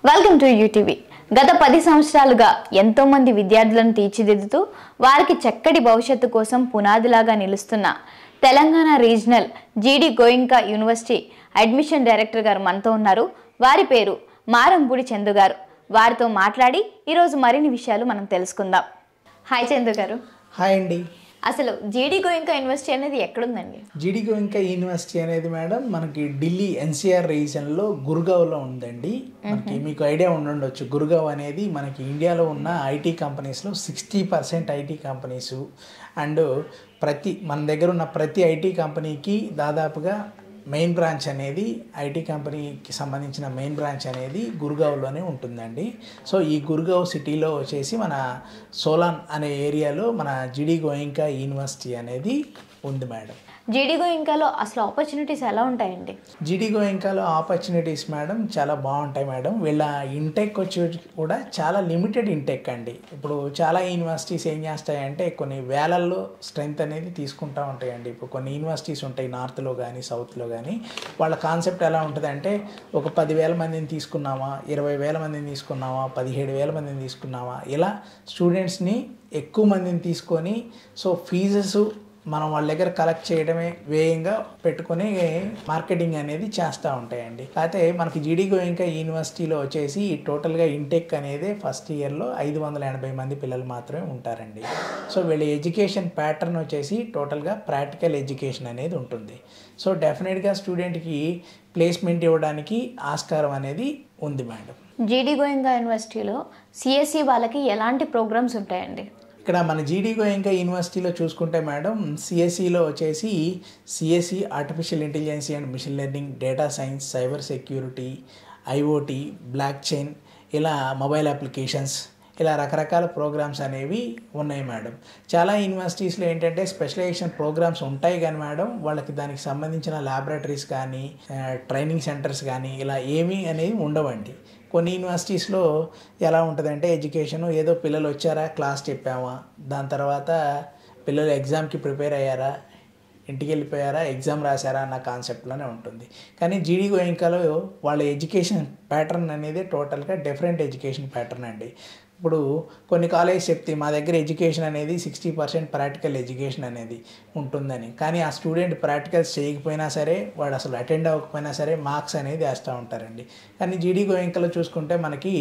Welcome to UTV. గత 10 సంవత్సరాలుగా ఎంతో మంది విద్యార్థులను తీర్చిదిద్దుతూ వారికి చక్కటి భవిష్యత్తు కోసం పునాదిలాగా నిలుస్తున్న తెలంగాణ రీజనల్ జీడి గోయింకా యూనివర్సిటీ అడ్మిషన్ డైరెక్టర్ గారు మనతో ఉన్నారు. వారి పేరు మారంపూడి చందు గారు. వారితో మాట్లాడి ఈరోజు మరిన్ని విషయాలు మనం తెలుసుకుందాం. హాయ్ చందు గారు. హాయ్ అండి. అసలు జీడి గోయింకా యూనివర్సిటీ అనేది ఎక్కడుందండి? జీడి గోయింకా యూనివర్సిటీ అనేది మేడం మనకి ఢిల్లీ ఎన్సీఆర్ రీజన్లో గుర్గావ్లో ఉందండి. మీకు ఐడియా ఉండొచ్చు, గుర్గావ్ అనేది మనకి ఇండియాలో ఉన్న ఐటీ కంపెనీస్లో 60% ఐటీ కంపెనీసు అండ్ మన దగ్గర ఉన్న ప్రతి ఐటీ కంపెనీకి దాదాపుగా మెయిన్ బ్రాంచ్ అనేది ఐటీ కంపెనీకి సంబంధించిన మెయిన్ బ్రాంచ్ అనేది గుర్గావ్లోనే ఉంటుందండి. సో ఈ గుర్గావ్ సిటీలో వచ్చేసి మన సోలాన్ అనే ఏరియాలో మన జీడి గోయింకా యూనివర్సిటీ అనేది ఉంది మేడం. జీడి గోయింకాలో అసలు ఆపర్చునిటీస్ ఎలా ఉంటాయండి? జీడి గోయింకాలో ఆపర్చునిటీస్ మేడం చాలా బాగుంటాయి మేడం. వీళ్ళ ఇంటెక్ వచ్చి కూడా చాలా లిమిటెడ్ ఇంటెక్ అండి. ఇప్పుడు చాలా యూనివర్సిటీస్ ఏం చేస్తాయంటే కొన్ని వేలల్లో స్ట్రెంగ్త్ అనేది తీసుకుంటూ ఉంటాయండి. ఇప్పుడు కొన్ని యూనివర్సిటీస్ ఉంటాయి నార్త్లో కానీ సౌత్లో కానీ. వాళ్ళ కాన్సెప్ట్ ఎలా ఉంటుందంటే ఒక 10,000 మందిని తీసుకున్నామా, 20,000 మందిని తీసుకున్నామా, 17,000 మందిని తీసుకున్నామా, ఇలా స్టూడెంట్స్ని ఎక్కువ మందిని తీసుకొని సో ఫీజెస్ మనం వాళ్ళ దగ్గర కలెక్ట్ చేయడమే వ్యయంగా పెట్టుకుని మార్కెటింగ్ అనేది చేస్తూ ఉంటాయండి. అయితే మనకి జీడి గోయింకా యూనివర్సిటీలో వచ్చేసి టోటల్గా ఇంటెక్ అనేది ఫస్ట్ ఇయర్లో 580 మంది పిల్లలు మాత్రమే ఉంటారండి. సో వీళ్ళ ఎడ్యుకేషన్ ప్యాటర్న్ వచ్చేసి టోటల్గా ప్రాక్టికల్ ఎడ్యుకేషన్ అనేది ఉంటుంది. సో డెఫినెట్గా స్టూడెంట్కి ప్లేస్మెంట్ ఇవ్వడానికి ఆస్కారం అనేది ఉంది మేడం. జీడి గోయింకా యూనివర్సిటీలో సిఎస్సి వాళ్ళకి ఎలాంటి ప్రోగ్రామ్స్ ఉంటాయండి? ఇక్కడ మన జీడి గోయింకా యూనివర్సిటీలో చూసుకుంటే మేడం సిఎస్సిలో వచ్చేసి CSE artificial intelligence and machine learning, data science, cyber security, IoT, blockchain, ఇలా మొబైల్ అప్లికేషన్స్, ఇలా రకరకాల ప్రోగ్రామ్స్ అనేవి ఉన్నాయి మేడం. చాలా యూనివర్సిటీస్లో ఏంటంటే స్పెషలైజేషన్ ప్రోగ్రామ్స్ ఉంటాయి కానీ మేడం వాళ్ళకి దానికి సంబంధించిన ల్యాబొరేటరీస్ కానీ ట్రైనింగ్ సెంటర్స్ కానీ ఇలా ఏమీ అనేవి ఉండవండి. కొన్ని యూనివర్సిటీస్లో ఎలా ఉంటుందంటే ఎడ్యుకేషను ఏదో పిల్లలు వచ్చారా, క్లాస్ చెప్పామా, దాని తర్వాత పిల్లలు ఎగ్జామ్కి ప్రిపేర్ అయ్యారా, ఇంటికి వెళ్ళిపోయారా, ఎగ్జామ్ రాశారా అన్న కాన్సెప్ట్లోనే ఉంటుంది. కానీ జీడి గోయింకాలో వాళ్ళ ఎడ్యుకేషన్ ప్యాటర్న్ అనేది టోటల్గా డిఫరెంట్ ఎడ్యుకేషన్ ప్యాటర్న్ అండి. ఇప్పుడు కొన్ని కాలేజ్ చెప్తే మా దగ్గర ఎడ్యుకేషన్ అనేది 60% ప్రాక్టికల్ ఎడ్యుకేషన్ అనేది ఉంటుందని, కానీ ఆ స్టూడెంట్ ప్రాక్టికల్స్ చేయకపోయినా సరే వాడు అసలు అటెండ్ అవ్వకపోయినా సరే మార్క్స్ అనేది వేస్తూ ఉంటారండి. కానీ జీడి గోయింకాలో చూసుకుంటే మనకి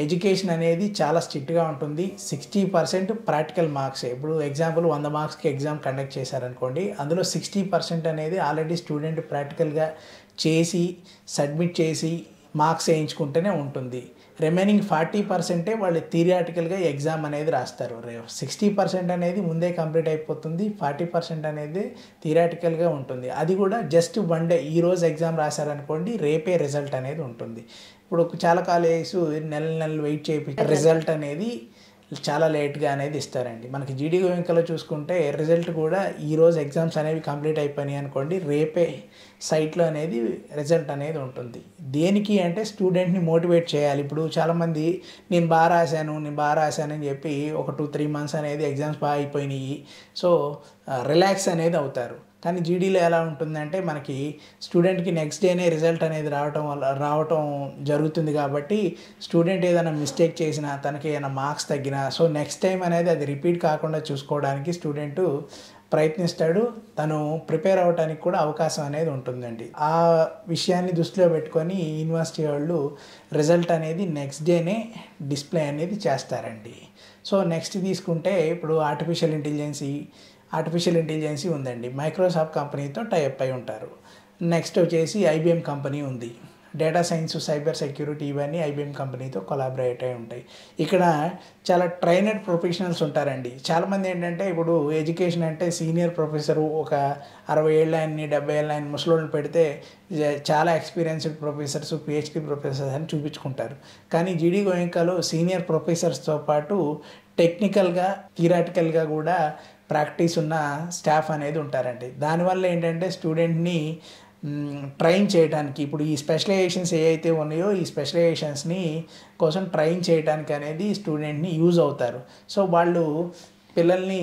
ఎడ్యుకేషన్ అనేది చాలా స్ట్రిక్ట్గా ఉంటుంది. 60% ప్రాక్టికల్ మార్క్సే. ఇప్పుడు ఎగ్జాంపుల్ 100 మార్క్స్కి ఎగ్జామ్ కండక్ట్ చేశారనుకోండి, అందులో 60% అనేది ఆల్రెడీ స్టూడెంట్ ప్రాక్టికల్గా చేసి సబ్మిట్ చేసి మార్క్స్ వేయించుకుంటేనే ఉంటుంది. రిమైనింగ్ 40% వాళ్ళు థియరిటికల్గా ఎగ్జామ్ అనేది రాస్తారు. 60% అనేది ముందే కంప్లీట్ అయిపోతుంది, 40% అనేది థియరిటికల్గా ఉంటుంది. అది కూడా జస్ట్ వన్ డే, ఈరోజు ఎగ్జామ్ రాశారనుకోండి రేపే రిజల్ట్ అనేది ఉంటుంది. ఇప్పుడు చాలా కాలేజెస్ నెలలు వెయిట్ చేయించి రిజల్ట్ అనేది చాలా లేట్గా అనేది ఇస్తారండి. మనకి జీడి గోయింకాలో చూసుకుంటే రిజల్ట్ కూడా ఈరోజు ఎగ్జామ్స్ అనేవి కంప్లీట్ అయిపోయినాయి అనుకోండి రేపే సైట్లో అనేది రిజల్ట్ అనేది ఉంటుంది. దేనికి అంటే స్టూడెంట్ని మోటివేట్ చేయాలి. ఇప్పుడు చాలామంది నేను బాగా రాశాను అని చెప్పి ఒక 2-3 మంత్స్ అనేది ఎగ్జామ్స్ బాగా అయిపోయినాయి సో రిలాక్స్ అనేది అవుతారు. కానీ జీడీలో ఎలా ఉంటుందంటే మనకి స్టూడెంట్కి నెక్స్ట్ డేనే రిజల్ట్ అనేది రావటం జరుగుతుంది. కాబట్టి స్టూడెంట్ ఏదైనా మిస్టేక్ చేసినా, తనకి ఏదైనా మార్క్స్ తగ్గినా సో నెక్స్ట్ టైం అనేది అది రిపీట్ కాకుండా చూసుకోవడానికి స్టూడెంట్ ప్రయత్నిస్తాడు. తను ప్రిపేర్ అవ్వడానికి కూడా అవకాశం అనేది ఉంటుందండి. ఆ విషయాన్ని దృష్టిలో పెట్టుకొని యూనివర్సిటీ వాళ్ళు రిజల్ట్ అనేది నెక్స్ట్ డేనే డిస్ప్లే అనేది చేస్తారండి. సో నెక్స్ట్ తీసుకుంటే ఇప్పుడు ఆర్టిఫిషియల్ ఇంటెలిజెన్సీ ఉందండి. మైక్రోసాఫ్ట్ కంపెనీతో టైఅప్ అయి ఉంటారు. నెక్స్ట్ వచ్చేసి ఐబిఎం కంపెనీ ఉంది. డేటా సైన్స్, సైబర్ సెక్యూరిటీ ఇవన్నీ ఐబిఎం కంపెనీతో కొలాబరేట్ అయి ఉంటాయి. ఇక్కడ చాలా ట్రైనడ్ ప్రొఫెషనల్స్ ఉంటారండి. చాలామంది ఏంటంటే ఇప్పుడు ఎడ్యుకేషన్ అంటే సీనియర్ ప్రొఫెసరు ఒక 60 ఏళ్ళ ఆయన్ని 70 ఏళ్ళ ఆయన ముసలోళ్ళని పెడితే చాలా ఎక్స్పీరియన్స్డ్ ప్రొఫెసర్స్, పిహెచ్డి ప్రొఫెసర్స్ అని చూపించుకుంటారు. కానీ జీడి గోయింకాలో సీనియర్ ప్రొఫెసర్స్తో పాటు టెక్నికల్గా థియరాటికల్గా కూడా ప్రాక్టీస్ ఉన్న స్టాఫ్ అనేది ఉంటారండి. దానివల్ల ఏంటంటే స్టూడెంట్ని ట్రైన్ చేయడానికి ఇప్పుడు ఈ స్పెషలైజేషన్స్ ఏవైతే ఉన్నాయో ఈ స్పెషలైజేషన్స్ని కోసం ట్రైన్ చేయడానికి అనేది స్టూడెంట్ని యూజ్ అవుతారు. సో వాళ్ళు పిల్లల్ని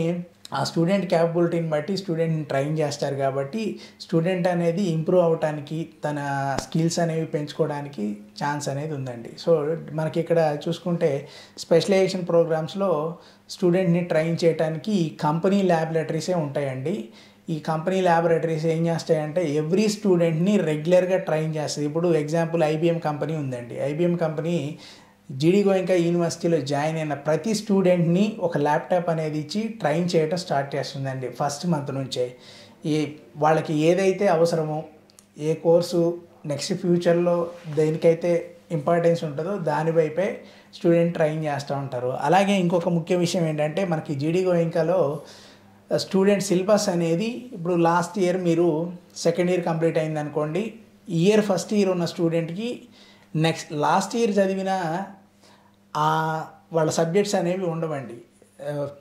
ఆ స్టూడెంట్ క్యాపబిలిటీని బట్టి స్టూడెంట్ని ట్రైన్ చేస్తారు కాబట్టి స్టూడెంట్ అనేది ఇంప్రూవ్ అవడానికి తన స్కిల్స్ అనేవి పెంచుకోవడానికి ఛాన్స్ అనేది ఉందండి. సో మనకి ఇక్కడ చూసుకుంటే స్పెషలైజేషన్ ప్రోగ్రామ్స్లో స్టూడెంట్ని ట్రైన్ చేయడానికి కంపెనీ ల్యాబొరేటరీసే ఉంటాయండి. ఈ కంపెనీ ల్యాబొరేటరీస్ ఏం చేస్తాయంటే ఎవ్రీ స్టూడెంట్ని రెగ్యులర్గా ట్రైన్ చేస్తుంది. ఇప్పుడు ఎగ్జాంపుల్ ఐబిఎం కంపెనీ ఉందండి. ఐబిఎం కంపెనీ జీడీ గోయింకా యూనివర్సిటీలో జాయిన్ అయిన ప్రతి స్టూడెంట్ని ఒక ల్యాప్టాప్ అనేది ఇచ్చి ట్రైన్ చేయడం స్టార్ట్ చేస్తుందండి ఫస్ట్ మంత్ నుంచే. వాళ్ళకి ఏదైతే అవసరమో ఏ కోర్సు నెక్స్ట్ ఫ్యూచర్లో దేనికైతే ఇంపార్టెన్స్ ఉంటుందో దాని వైపే స్టూడెంట్ ట్రైన్ చేస్తూ ఉంటారు. అలాగే ఇంకొక ముఖ్య విషయం ఏంటంటే మనకి జీడీ గోయింకాలో స్టూడెంట్ సిలబస్ అనేది ఇప్పుడు లాస్ట్ ఇయర్ మీరు సెకండ్ ఇయర్ కంప్లీట్ అయింది అనుకోండి, ఫస్ట్ ఇయర్ ఉన్న స్టూడెంట్కి నెక్స్ట్ లాస్ట్ ఇయర్ చదివిన వాళ్ళ సబ్జెక్ట్స్ అనేవి ఉండవండి.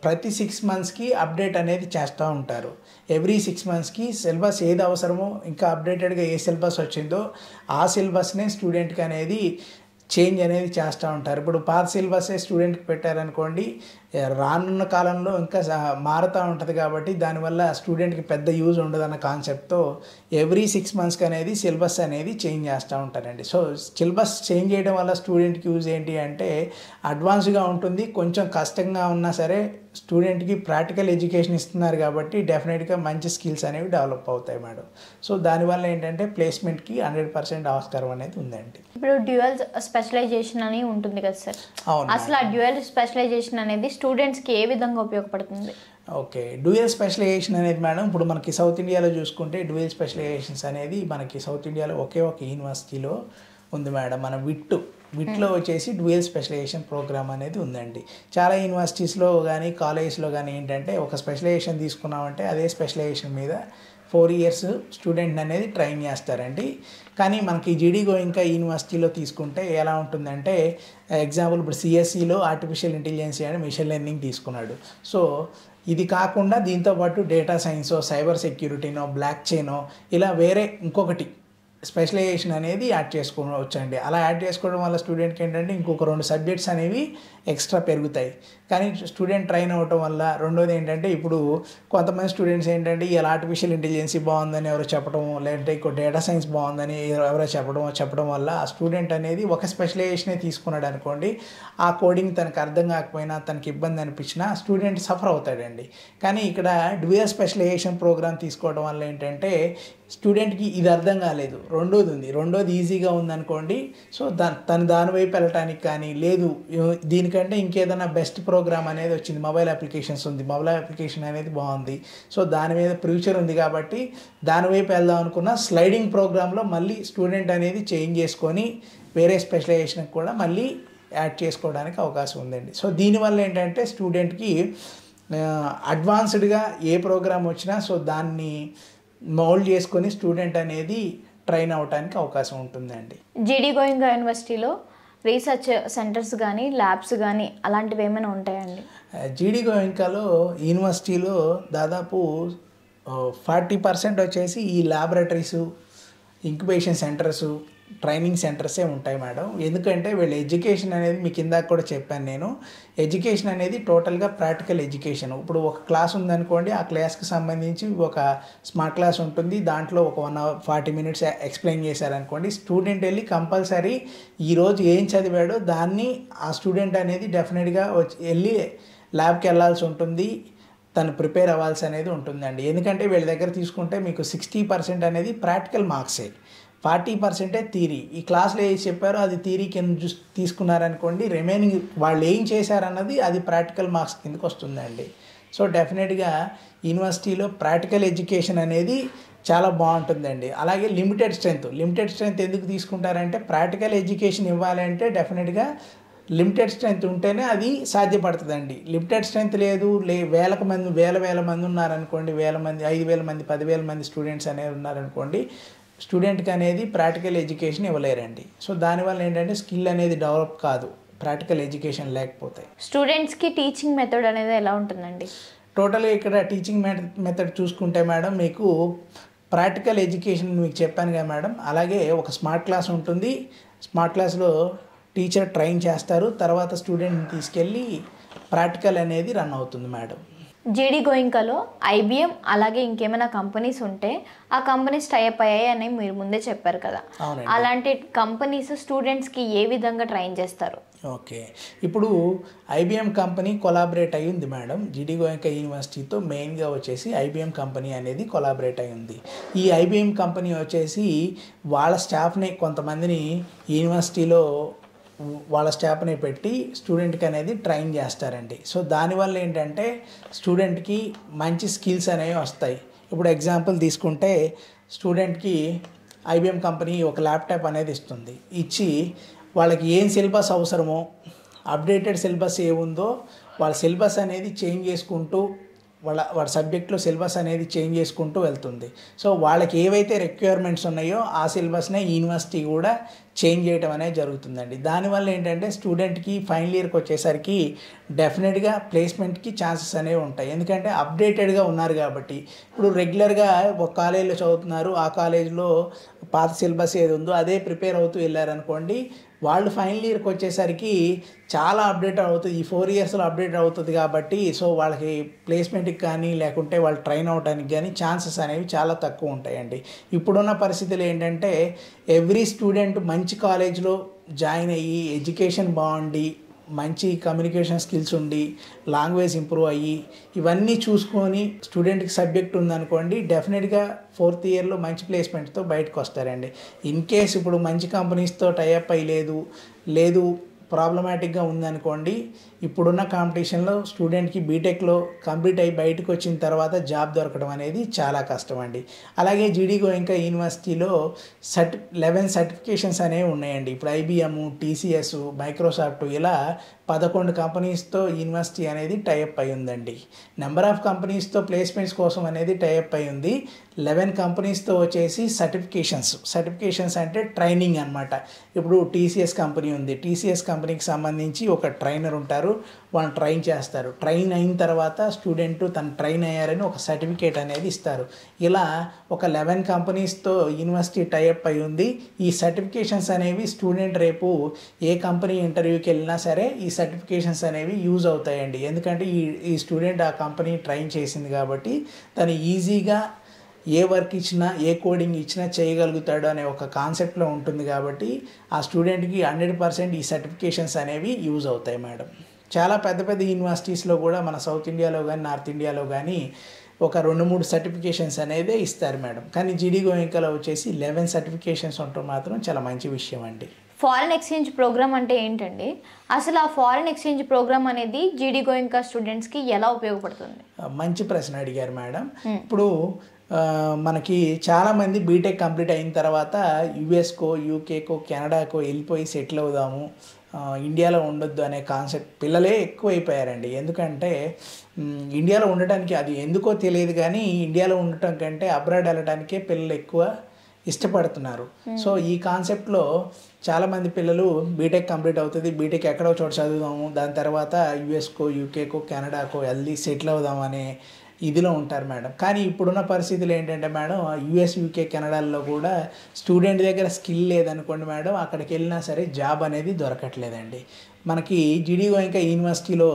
ప్రతి 6 మంత్స్కి అప్డేట్ అనేది చేస్తూ ఉంటారు. ఎవ్రీ 6 మంత్స్కి సిలబస్ ఏది అవసరమో ఇంకా అప్డేటెడ్గా ఏ సిలబస్ వచ్చిందో ఆ సిలబస్నే స్టూడెంట్కి అనేది చేంజ్ అనేది చేస్తూ ఉంటారు. ఇప్పుడు పాత సిలబసే స్టూడెంట్కి పెట్టారనుకోండి, రానున్న కాలంలో ఇంకా మారుతూ ఉంటుంది కాబట్టి దానివల్ల స్టూడెంట్కి పెద్ద యూజ్ ఉండదన్న కాన్సెప్ట్తో ఎవ్రీ 6 మంత్స్కి అనేది సిలబస్ అనేది చేంజ్ చేస్తూ ఉంటారండి. సో సిలబస్ చేంజ్ చేయడం వల్ల స్టూడెంట్కి యూజ్ ఏంటి అంటే అడ్వాన్స్గా ఉంటుంది. కొంచెం కష్టంగా ఉన్నా సరే స్టూడెంట్కి ప్రాక్టికల్ ఎడ్యుకేషన్ ఇస్తున్నారు కాబట్టి డెఫినెట్గా మంచి స్కిల్స్ అనేవి డెవలప్ అవుతాయి మేడం. సో దానివల్ల ఏంటంటే ప్లేస్మెంట్కి 100% ఆస్కారం అనేది ఉందండి. ఇప్పుడు డ్యూయల్ స్పెషలైజేషన్ అని ఉంటుంది కదా సార్, అసలు ఆ డ్యూయల్ స్పెషలైజేషన్ అనేది స్టూడెంట్స్కి ఏ విధంగా ఉపయోగపడుతుంది? ఓకే, డ్యూయల్ స్పెషలైజేషన్ అనేది మేడం ఇప్పుడు మనకి సౌత్ ఇండియాలో చూసుకుంటే డ్యూయల్ స్పెషలైజేషన్స్ అనేది మనకి సౌత్ ఇండియాలో ఒకే ఒక యూనివర్సిటీలో ఉంది మేడం. మన విట్లో వచ్చేసి డ్యూయల్ స్పెషలైజేషన్ ప్రోగ్రామ్ అనేది ఉందండి. చాలా యూనివర్సిటీస్లో కానీ కాలేజెస్లో కానీ ఏంటంటే ఒక స్పెషలైజేషన్ తీసుకున్నామంటే అదే స్పెషలైజేషన్ మీద 4 years స్టూడెంట్ అనేది ట్రైన్ చేస్తారండి. కానీ మనకి జీడీ గోయింకా యూనివర్సిటీలో తీసుకుంటే ఎలా ఉంటుందంటే ఎగ్జాంపుల్ ఇప్పుడు సిఎస్సిలో artificial intelligence and machine learning తీసుకున్నాడు. సో ఇది కాకుండా దీంతోపాటు డేటా సైన్సో సైబర్ సెక్యూరిటీనో బ్లాక్ చైనో ఇలా వేరే ఇంకొకటి స్పెషలైజేషన్ అనేది యాడ్ చేసుకోవచ్చండి. అలా యాడ్ చేసుకోవడం వల్ల స్టూడెంట్కి ఏంటంటే ఇంకొక 2 సబ్జెక్ట్స్ అనేవి ఎక్స్ట్రా పెరుగుతాయి. కానీ స్టూడెంట్ ట్రైన్ అవ్వటం వల్ల రెండోది ఏంటంటే ఇప్పుడు కొంతమంది స్టూడెంట్స్ ఏంటంటే ఇలా ఆర్టిఫిషియల్ ఇంటెలిజెన్సీ బాగుందని ఎవరో చెప్పడం, లేదంటే ఇంకో డేటా సైన్స్ బాగుందని ఎవరో చెప్పడం వల్ల ఆ స్టూడెంట్ అనేది ఒక స్పెషలైజేషనే తీసుకున్నాడు అనుకోండి, ఆ కోడింగ్ తనకు అర్థం కాకపోయినా తనకి ఇబ్బంది అనిపించినా స్టూడెంట్ సఫర్ అవుతాడండి. కానీ ఇక్కడ డ్యూయల్ స్పెషలైజేషన్ ప్రోగ్రామ్ తీసుకోవడం వల్ల ఏంటంటే స్టూడెంట్కి ఇది అర్థం కాలేదు, రెండోది ఈజీగా ఉందనుకోండి, సో దాని వైపు వెళ్ళటానికి కానీ లేదు దీనికంటే ఇంకేదైనా బెస్ట్ ప్రోగ్రామ్ అనేది వచ్చింది, మొబైల్ అప్లికేషన్స్ ఉంది, మొబైల్ అప్లికేషన్ అనేది బాగుంది, సో దాని మీద ఫ్యూచర్ ఉంది కాబట్టి దాని వైపు వెళ్దాం అనుకున్న స్లైడింగ్ ప్రోగ్రాంలో మళ్ళీ స్టూడెంట్ అనేది చేంజ్ చేసుకొని వేరే స్పెషలైజేషన్కి కూడా మళ్ళీ యాడ్ చేసుకోవడానికి అవకాశం ఉందండి. సో దీనివల్ల ఏంటంటే స్టూడెంట్కి అడ్వాన్స్డ్గా ఏ ప్రోగ్రామ్ వచ్చినా సో దాన్ని మౌల్డ్ చేసుకొని స్టూడెంట్ అనేది ట్రైన్ అవడానికి అవకాశం ఉంటుందండి. జీడీ గోయింకా యూనివర్సిటీలో రీసెర్చ్ సెంటర్స్ కానీ ల్యాబ్స్ కానీ అలాంటివి ఏమైనా ఉంటాయండి? జీడీ గోయింకాలో యూనివర్సిటీలో దాదాపు 40% వచ్చేసి ఈ ల్యాబొరేటరీసు, ఇంక్యుబేషన్ సెంటర్సు, ట్రైనింగ్ సెంటర్సే ఉంటాయి మేడం. ఎందుకంటే వీళ్ళ ఎడ్యుకేషన్ అనేది మీకు ఇందాక కూడా చెప్పాను నేను, ఎడ్యుకేషన్ అనేది టోటల్గా ప్రాక్టికల్ ఎడ్యుకేషన్. ఇప్పుడు ఒక క్లాస్ ఉందనుకోండి, ఆ క్లాస్కి సంబంధించి ఒక స్మార్ట్ క్లాస్ ఉంటుంది, దాంట్లో ఒక 1 hour 40 minutes ఎక్స్ప్లెయిన్ చేశారనుకోండి, స్టూడెంట్ వెళ్ళి కంపల్సరీ ఈరోజు ఏం చదివాడో దాన్ని ఆ స్టూడెంట్ అనేది డెఫినెట్గా వెళ్ళి ల్యాబ్కి వెళ్ళాల్సి ఉంటుంది, తను ప్రిపేర్ అవ్వాల్సి అనేది ఉంటుందండి. ఎందుకంటే వీళ్ళ దగ్గర తీసుకుంటే మీకు 60% అనేది ప్రాక్టికల్ మార్క్సే, 40% థియరీ. ఈ క్లాస్లో ఏది చెప్పారో అది థియరీ కింద తీసుకున్నారనుకోండి, రిమైనింగ్ వాళ్ళు ఏం చేశారన్నది అది ప్రాక్టికల్ మార్క్స్ కిందకి వస్తుందండి. సో డెఫినెట్గా యూనివర్సిటీలో ప్రాక్టికల్ ఎడ్యుకేషన్ అనేది చాలా బాగుంటుందండి. అలాగే లిమిటెడ్ స్ట్రెంత్ ఎందుకు తీసుకుంటారంటే ప్రాక్టికల్ ఎడ్యుకేషన్ ఇవ్వాలంటే డెఫినెట్గా లిమిటెడ్ స్ట్రెంత్ ఉంటేనే అది సాధ్యపడుతుందండి. లిమిటెడ్ స్ట్రెంత్ లేదు, వేల మంది ఉన్నారనుకోండి, 1000 మంది 5000 మంది 10,000 మంది స్టూడెంట్స్ అనేది ఉన్నారనుకోండి, స్టూడెంట్కి అనేది ప్రాక్టికల్ ఎడ్యుకేషన్ ఇవ్వలేరండి. సో దానివల్ల ఏంటంటే స్కిల్ అనేది డెవలప్ కాదు ప్రాక్టికల్ ఎడ్యుకేషన్ లేకపోతే. స్టూడెంట్స్కి టీచింగ్ మెథడ్ అనేది ఎలా ఉంటుందండి? టోటల్గా ఇక్కడ టీచింగ్ మెథడ్ చూసుకుంటే మేడం మీకు ప్రాక్టికల్ ఎడ్యుకేషన్ మీకు చెప్పాను కదా మేడం, అలాగే ఒక స్మార్ట్ క్లాస్ ఉంటుంది, స్మార్ట్ క్లాస్లో టీచర్ ట్రైన్ చేస్తారు, తర్వాత స్టూడెంట్ని తీసుకెళ్ళి ప్రాక్టికల్ అనేది రన్ అవుతుంది మేడం. జీడీ గోయింకాలో ఐబిఎం అలాగే ఇంకేమైనా కంపెనీస్ ఉంటే ఆ కంపెనీస్ టైఅప్ అయ్యాయి అని మీరు ముందే చెప్పారు కదా, అలాంటి కంపెనీస్ స్టూడెంట్స్కి ఏ విధంగా ట్రైన్ చేస్తారు? ఓకే, ఇప్పుడు ఐబిఎం కంపెనీ కొలాబరేట్ అయి ఉంది మేడం జీడీ గోయంకా యూనివర్సిటీతో. మెయిన్గా వచ్చేసి ఐబిఎం కంపెనీ అనేది కొలాబరేట్ అయి ఉంది. ఈ ఐబిఎం కంపెనీ వచ్చేసి వాళ్ళ స్టాఫ్ని కొంతమందిని యూనివర్సిటీలో వాళ్ళ స్టాఫ్ని పెట్టి స్టూడెంట్కి అనేది ట్రైన్ చేస్తారండి. సో దానివల్ల ఏంటంటే స్టూడెంట్కి మంచి స్కిల్స్ అనేవి వస్తాయి. ఇప్పుడు ఎగ్జాంపుల్ తీసుకుంటే స్టూడెంట్కి ఐబిఎం కంపెనీ ఒక ల్యాప్టాప్ అనేది ఇస్తుంది. ఇచ్చి వాళ్ళకి ఏం సిలబస్ అవసరమో, అప్డేటెడ్ సిలబస్ ఏముందో వాళ్ళ సిలబస్ అనేది చేంజ్ చేసుకుంటూ వాళ్ళ సబ్జెక్ట్లో సిలబస్ అనేది చేంజ్ చేసుకుంటూ వెళ్తుంది. సో వాళ్ళకి ఏవైతే రిక్వైర్మెంట్స్ ఉన్నాయో ఆ సిలబస్నే యూనివర్సిటీ కూడా చేంజ్ చేయడం అనేది జరుగుతుందండి. దానివల్ల ఏంటంటే స్టూడెంట్కి ఫైనల్ ఇయర్కి వచ్చేసరికి డెఫినెట్గా ప్లేస్మెంట్కి ఛాన్సెస్ అనేవి ఉంటాయి. ఎందుకంటే అప్డేటెడ్గా ఉన్నారు కాబట్టి. ఇప్పుడు రెగ్యులర్గా ఒక కాలేజీలో చదువుతున్నారు, ఆ కాలేజీలో పాత సిలబస్ ఏది ఉందో అదే ప్రిపేర్ అవుతూ వెళ్ళారనుకోండి, వాళ్ళు ఫైనల్ ఇయర్కి వచ్చేసరికి చాలా అప్డేట్ అవుతుంది, ఈ 4 ఇయర్స్లో అప్డేట్ అవుతుంది కాబట్టి సో వాళ్ళకి ప్లేస్మెంట్కి కానీ లేకుంటే వాళ్ళు ట్రైన్ అవడానికి కానీ ఛాన్సెస్ అనేవి చాలా తక్కువ ఉంటాయండి. ఇప్పుడున్న పరిస్థితులు ఏంటంటే ఎవ్రీ స్టూడెంట్ మంచి కాలేజ్లో జాయిన్ అయ్యి ఎడ్యుకేషన్ బాగుండి మంచి కమ్యూనికేషన్ స్కిల్స్ ఉండి లాంగ్వేజ్ ఇంప్రూవ్ అయ్యి ఇవన్నీ చూసుకొని స్టూడెంట్కి సబ్జెక్ట్ ఉందనుకోండి, డెఫినెట్గా 4th ఇయర్లో మంచి ప్లేస్మెంట్తో బయటకు వస్తారండి. ఇన్ కేస్ ఇప్పుడు మంచి కంపెనీస్తో టైఅప్ అయ్యి లేదు ప్రాబ్లమాటిక్గా ఉందనుకోండి, ఇప్పుడున్న కాంపిటీషన్లో స్టూడెంట్కి బీటెక్లో కంప్లీట్ అయ్యి బయటకు వచ్చిన తర్వాత జాబ్ దొరకడం అనేది చాలా కష్టం అండి. అలాగే జీడీ గోయంకా యూనివర్సిటీలో 11 సర్టిఫికేషన్స్ అనేవి ఉన్నాయండి. ఇప్పుడు ఐబిఎం, టీసీఎస్, మైక్రోసాఫ్ట్ ఇలా 11 కంపెనీస్తో యూనివర్సిటీ అనేది టైఅప్ అయి ఉందండి. నెంబర్ ఆఫ్ కంపెనీస్తో ప్లేస్మెంట్స్ కోసం అనేది టైఅప్ అయి ఉంది. 11 కంపెనీస్తో వచ్చేసి సర్టిఫికేషన్స్ అంటే ట్రైనింగ్ అనమాట. ఇప్పుడు టీసీఎస్ కంపెనీ ఉంది, టీసీఎస్ కంపెనీకి సంబంధించి ఒక ట్రైనర్ ఉంటారు, వాళ్ళని ట్రైన్ చేస్తారు. ట్రైన్ అయిన తర్వాత స్టూడెంట్ తను ట్రైన్ అయ్యారని ఒక సర్టిఫికేట్ అనేది ఇస్తారు. ఇలా ఒక 11 కంపెనీస్తో యూనివర్సిటీ టైఅప్ అయి ఉంది. ఈ సర్టిఫికేషన్స్ అనేవి స్టూడెంట్ రేపు ఏ కంపెనీ ఇంటర్వ్యూకి వెళ్ళినా సరే ఈ సర్టిఫికేషన్స్ అనేవి యూజ్ అవుతాయండి. ఎందుకంటే ఈ స్టూడెంట్ ఆ కంపెనీ ట్రైన్ చేసింది కాబట్టి తను ఈజీగా ఏ వర్క్ ఇచ్చినా ఏ కోడింగ్ ఇచ్చినా చేయగలుగుతాడు అనే ఒక కాన్సెప్ట్లో ఉంటుంది కాబట్టి ఆ స్టూడెంట్కి 100% ఈ సర్టిఫికేషన్స్ అనేవి యూజ్ అవుతాయి మేడం. చాలా పెద్ద యూనివర్సిటీస్లో కూడా మన సౌత్ ఇండియాలో కానీ నార్త్ ఇండియాలో కానీ ఒక 2-3 సర్టిఫికేషన్స్ అనేది ఇస్తారు మేడం. కానీ జీడీ గోయంకాలో వచ్చేసి 11 సర్టిఫికేషన్స్ ఉండటం మాత్రం చాలా మంచి విషయం అండి. ఫారెన్ ఎక్స్చేంజ్ ప్రోగ్రామ్ అంటే ఏంటండి? అసలు ఆ ఫారెన్ ఎక్స్చేంజ్ ప్రోగ్రామ్ అనేది జీడీ గోయంకా స్టూడెంట్స్కి ఎలా ఉపయోగపడుతుంది? మంచి ప్రశ్న అడిగారు మేడం. ఇప్పుడు మనకి చాలామంది బీటెక్ కంప్లీట్ అయిన తర్వాత యుఎస్కో, యూకేకో, కెనడాకో వెళ్ళిపోయి సెటిల్ అవుదాము, ఇండియాలో ఉండొద్దు అనే కాన్సెప్ట్ పిల్లలే ఎక్కువైపోయారండి. ఎందుకంటే ఇండియాలో ఉండటానికి అది ఎందుకో తెలియదు కానీ ఇండియాలో ఉండటం కంటే అబ్రాడ్ వెళ్ళడానికే పిల్లలు ఎక్కువ ఇష్టపడుతున్నారు. సో ఈ కాన్సెప్ట్లో చాలామంది పిల్లలు బీటెక్ కంప్లీట్ అవుతుంది, బీటెక్ ఎక్కడో చోట చదువుదాము, దాని తర్వాత యుఎస్కో, యూకేకో, కెనడాకో వెళ్ళి సెటిల్ అవుదాం అనే ఇదిలో ఉంటారు మేడం. కానీ ఇప్పుడున్న పరిస్థితులు ఏంటంటే మేడం, యుఎస్, యూకే, కెనడాల్లో కూడా స్టూడెంట్ దగ్గర స్కిల్ లేదనుకోండి మేడం, అక్కడికి వెళ్ళినా సరే జాబ్ అనేది దొరకట్లేదండి. మనకి జీడీ గోయంకా యూనివర్సిటీలో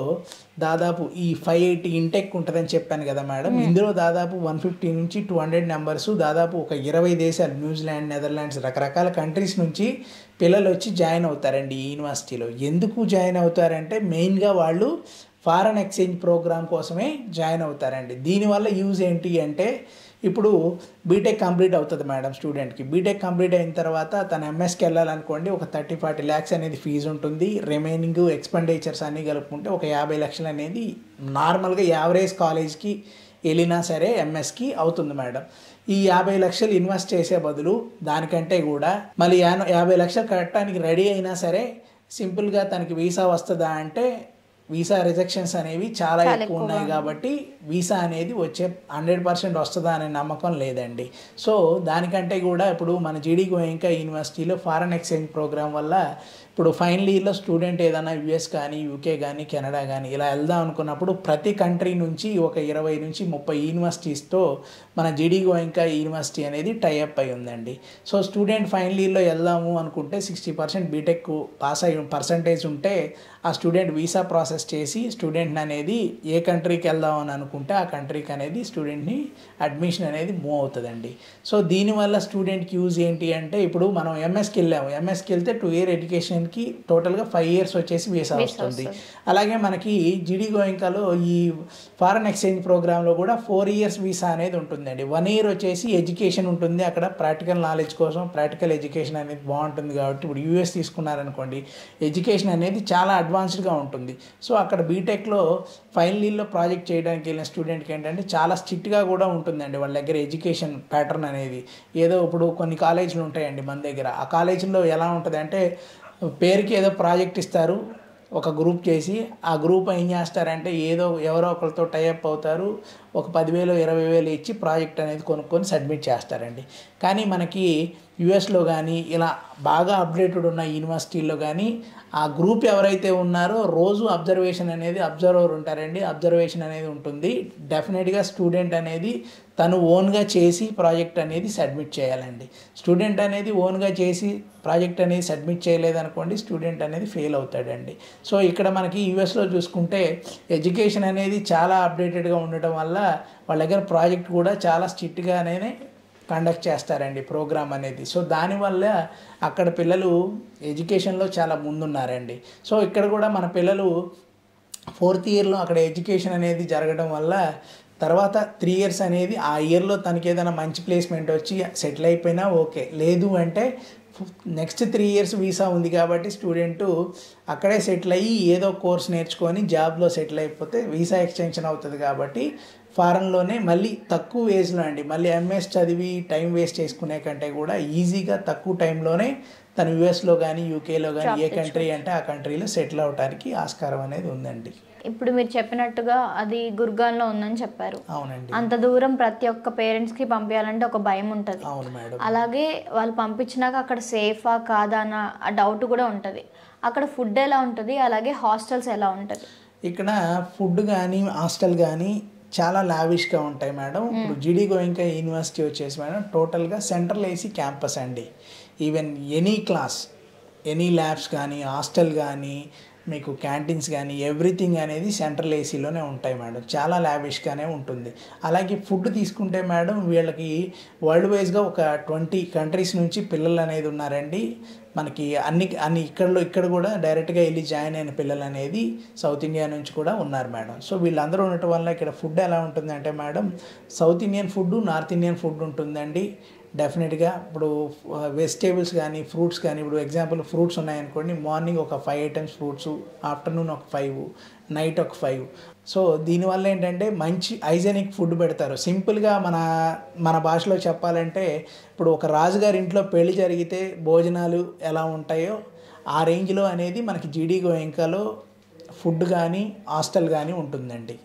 దాదాపు ఈ 580 ఇంటెక్ ఉంటుందని చెప్పాను కదా మేడం. ఇందులో దాదాపు 150 నుంచి 200 నెంబర్స్, దాదాపు ఒక 20 దేశాలు, న్యూజిలాండ్, నెదర్లాండ్స్, రకరకాల కంట్రీస్ నుంచి పిల్లలు వచ్చి జాయిన్ అవుతారండి ఈ యూనివర్సిటీలో. ఎందుకు జాయిన్ అవుతారంటే మెయిన్గా వాళ్ళు ఫారెన్ ఎక్స్చేంజ్ ప్రోగ్రామ్ కోసమే జాయిన్ అవుతారండి. దీనివల్ల యూజ్ ఏంటి అంటే ఇప్పుడు బీటెక్ కంప్లీట్ అవుతుంది మేడం స్టూడెంట్కి. బీటెక్ కంప్లీట్ అయిన తర్వాత తన ఎంఎస్కి వెళ్ళాలనుకోండి, ఒక 30-40 lakhs అనేది ఫీజు ఉంటుంది. రిమైనింగ్ ఎక్స్పెండిచర్స్ అన్నీ కలుపుకుంటే ఒక 50 lakhs అనేది నార్మల్గా యావరేజ్ కాలేజ్కి వెళ్ళినా సరే ఎంఎస్కి అవుతుంది మేడం. ఈ 50 lakhs ఇన్వెస్ట్ చేసే బదులు దానికంటే కూడా మళ్ళీ 50 lakhs కట్టడానికి రెడీ అయినా సరే సింపుల్గా తనకి వీసా వస్తుందా అంటే వీసా రిజెక్షన్స్ అనేవి చాలా ఎక్కువ ఉన్నాయి కాబట్టి వీసా అనేది వచ్చే 100% వస్తుందా అనే నమ్మకం లేదండి. సో దానికంటే కూడా ఇప్పుడు మన జీడీ గోయంకా యూనివర్సిటీలో ఫారెన్ ఎక్స్చేంజ్ ప్రోగ్రామ్ వల్ల ఇప్పుడు ఫైనల్ ఇయర్లో స్టూడెంట్ ఏదైనా యుఎస్ కానీ యూకే కానీ కెనడా కానీ ఇలా వెళ్దాం అనుకున్నప్పుడు ప్రతి కంట్రీ నుంచి ఒక 20 నుంచి 30 యూనివర్సిటీస్తో మన జీడీ గోయింకా యూనివర్సిటీ అనేది టైఅప్ అయి ఉందండి. సో స్టూడెంట్ ఫైనల్ ఇయర్లో వెళ్దాము అనుకుంటే 60% బీటెక్ పాస్ అయ్యి పర్సంటేజ్ ఉంటే ఆ స్టూడెంట్ వీసా ప్రాసెస్ చేసి స్టూడెంట్ అనేది ఏ కంట్రీకి వెళ్దాం అని అనుకుంటే ఆ కంట్రీకి అనేది స్టూడెంట్ని అడ్మిషన్ అనేది మూవ్ అవుతుందండి. సో దీనివల్ల స్టూడెంట్కి యూజ్ ఏంటి అంటే ఇప్పుడు మనం ఎంఎస్కి వెళ్ళాము, ఎంఎస్కి వెళ్తే 2 year ఎడ్యుకేషన్కి టోటల్గా 5 years వచ్చేసి వీసా వస్తుంది. అలాగే మనకి జీడీ గోయింకాలో ఈ ఫారెన్ ఎక్స్చేంజ్ ప్రోగ్రాంలో కూడా 4 years వీసా అనేది ఉంటుందండి. 1 year వచ్చేసి ఎడ్యుకేషన్ ఉంటుంది, అక్కడ ప్రాక్టికల్ నాలెడ్జ్ కోసం ప్రాక్టికల్ ఎడ్యుకేషన్ అనేది బాగుంటుంది. కాబట్టి ఇప్పుడు యూఎస్ తీసుకున్నారనుకోండి, ఎడ్యుకేషన్ అనేది చాలా అడ్వాన్స్డ్గా ఉంటుంది. సో అక్కడ బీటెక్లో ఫైనల్ ఇయర్లో ప్రాజెక్ట్ చేయడానికి వెళ్ళిన స్టూడెంట్కి ఏంటంటే చాలా స్ట్రిక్ట్గా కూడా ఉంటుందండి వాళ్ళ దగ్గర ఎడ్యుకేషన్ ప్యాటర్న్ అనేది. ఏదో ఇప్పుడు కొన్ని కాలేజీలు ఉంటాయండి మన దగ్గర, ఆ కాలేజీలో ఎలా ఉంటుంది అంటే పేరుకి ఏదో ప్రాజెక్ట్ ఇస్తారు ఒక గ్రూప్ చేసి, ఆ గ్రూప్ ఏం చేస్తారంటే ఎవరో ఒకరితో టైఅప్ అవుతారు, ఒక 10,000 20,000 ఇచ్చి ప్రాజెక్ట్ అనేది కొనుక్కొని సబ్మిట్ చేస్తారండి. కానీ మనకి యుఎస్లో కానీ ఇలా బాగా అప్డేటెడ్ ఉన్న యూనివర్సిటీల్లో కానీ ఆ గ్రూప్ ఎవరైతే ఉన్నారో రోజు అబ్జర్వర్ ఉంటారండి, అబ్జర్వేషన్ అనేది ఉంటుంది. డెఫినెట్గా స్టూడెంట్ అనేది తను ఓన్గా చేసి ప్రాజెక్ట్ అనేది సబ్మిట్ చేయాలండి. స్టూడెంట్ అనేది ఓన్గా చేసి ప్రాజెక్ట్ అనేది సబ్మిట్ చేయలేదనుకోండి, స్టూడెంట్ అనేది ఫెయిల్ అవుతాడండి. సో ఇక్కడ మనకి యూఎస్లో చూసుకుంటే ఎడ్యుకేషన్ అనేది చాలా అప్డేటెడ్గా ఉండటం వల్ల వాళ్ళ దగ్గర ప్రాజెక్ట్ కూడా చాలా స్ట్రిక్ట్గానే కండక్ట్ చేస్తారండి ప్రోగ్రామ్ అనేది. సో దానివల్ల అక్కడ పిల్లలు ఎడ్యుకేషన్లో చాలా ముందున్నారండి. సో ఇక్కడ కూడా మన పిల్లలు 4th yearలో అక్కడ ఎడ్యుకేషన్ అనేది జరగడం వల్ల తర్వాత 3 years అనేది ఆ ఇయర్లో తనకి ఏదైనా మంచి ప్లేస్మెంట్ వచ్చి సెటిల్ అయిపోయినా ఓకే, లేదు అంటే నెక్స్ట్ 3 years వీసా ఉంది కాబట్టి స్టూడెంటు అక్కడే సెటిల్ అయ్యి ఏదో కోర్స్ నేర్చుకొని జాబ్లో సెటిల్ అయిపోతే వీసా ఎక్స్టెన్షన్ అవుతుంది. కాబట్టి ఫారెన్లోనే మళ్ళీ తక్కువ ఏజ్లో అండి, మళ్ళీ ఎంఎస్ చదివి టైం వేస్ట్ చేసుకునే కంటే కూడా ఈజీగా తక్కువ టైంలోనే తను యుఎస్లో కానీ యూకేలో కానీ ఏ కంట్రీ అంటే ఆ కంట్రీలో సెటిల్ అవడానికి ఆస్కారం అనేది ఉందండి. ఇప్పుడు మీరు చెప్పినట్టుగా అది గుర్గాన్లో ఉందని చెప్పారు. అవునండి. అంత దూరం ప్రతి ఒక్క పేరెంట్స్కి పంపించాలంటే ఒక భయం ఉంటుంది. అవును మేడం. అలాగే వాళ్ళు పంపించినాక అక్కడ సేఫా కాదా అన్న డౌట్ కూడా ఉంటుంది. అక్కడ ఫుడ్ ఎలా ఉంటుంది, అలాగే హాస్టల్స్ ఎలా ఉంటుంది? ఇక్కడ ఫుడ్ కానీ హాస్టల్ కానీ చాలా లావిష్గా ఉంటాయి మేడం. ఇప్పుడు జీడీ గోయింకా యూనివర్సిటీ వచ్చేసి మేడం టోటల్గా సెంట్రల్ ఏసీ క్యాంపస్ అండి. Even any class, any labs కానీ హాస్టల్ కానీ మీకు క్యాంటీన్స్ కానీ ఎవ్రీథింగ్ అనేది సెంట్రల్ ఏసీలోనే ఉంటాయి మేడం. చాలా లావిష్గానే ఉంటుంది. అలాగే ఫుడ్ తీసుకుంటే మేడం వీళ్ళకి వరల్డ్ వైజ్గా ఒక 20 countries నుంచి పిల్లలు అనేది ఉన్నారండి. మనకి అన్ని ఇక్కడ కూడా డైరెక్ట్గా వెళ్ళి జాయిన్ అయిన పిల్లలు అనేది సౌత్ ఇండియా నుంచి కూడా ఉన్నారు మేడం. సో వీళ్ళందరూ ఉండటం వల్ల ఇక్కడ ఫుడ్ ఎలా ఉంటుందంటే madam south Indian food, north Indian food ఉంటుందండి. డెఫినెట్గా ఇప్పుడు వెజిటేబుల్స్ కానీ ఫ్రూట్స్ కానీ, ఇప్పుడు ఎగ్జాంపుల్ ఫ్రూట్స్ ఉన్నాయనుకోండి, మార్నింగ్ ఒక 5 items ఫ్రూట్స్, ఆఫ్టర్నూన్ ఒక 5, నైట్ ఒక 5. సో దీనివల్ల ఏంటంటే మంచి హైజెనిక్ ఫుడ్ పెడతారు. సింపుల్గా మన భాషలో చెప్పాలంటే ఇప్పుడు ఒక రాజుగారి ఇంట్లో పెళ్లి జరిగితే భోజనాలు ఎలా ఉంటాయో ఆ రేంజ్లో అనేది మనకి జీడీ గోయింకాలో ఫుడ్ కానీ హాస్టల్ కానీ ఉంటుందండి.